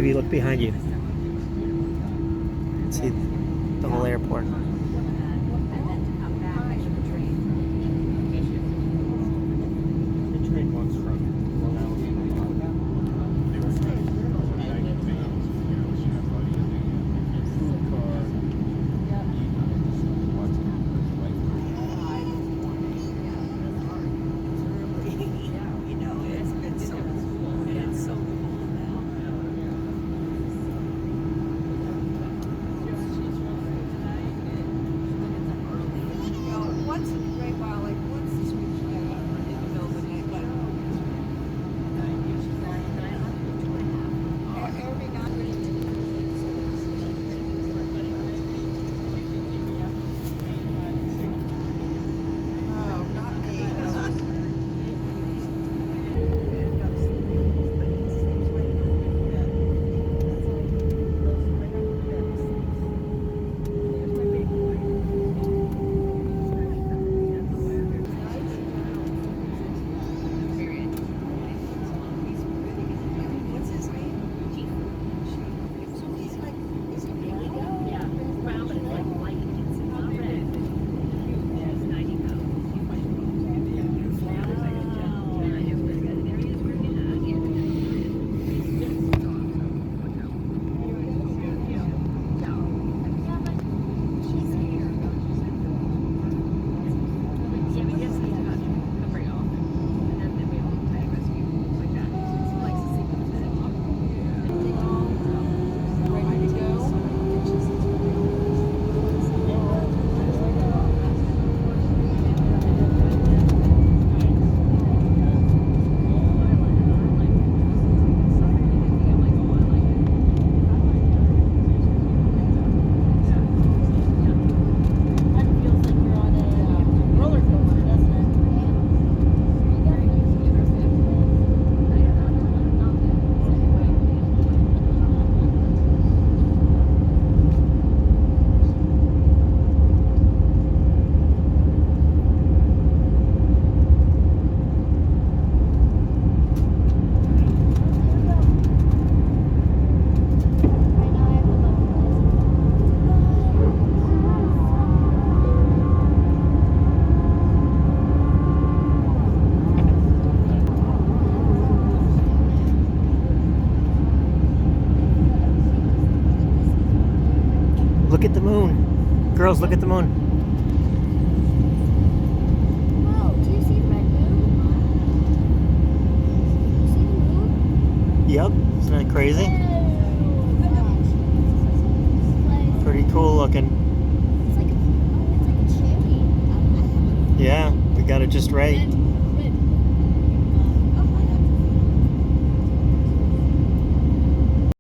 Maybe look behind you. See the whole airport. Look at the moon. Girls, look at the moon. Whoa, do you see the red moon? You see the moon? Yep, isn't that crazy? It's Pretty cool looking. like a cherry. Yeah, we got it just right.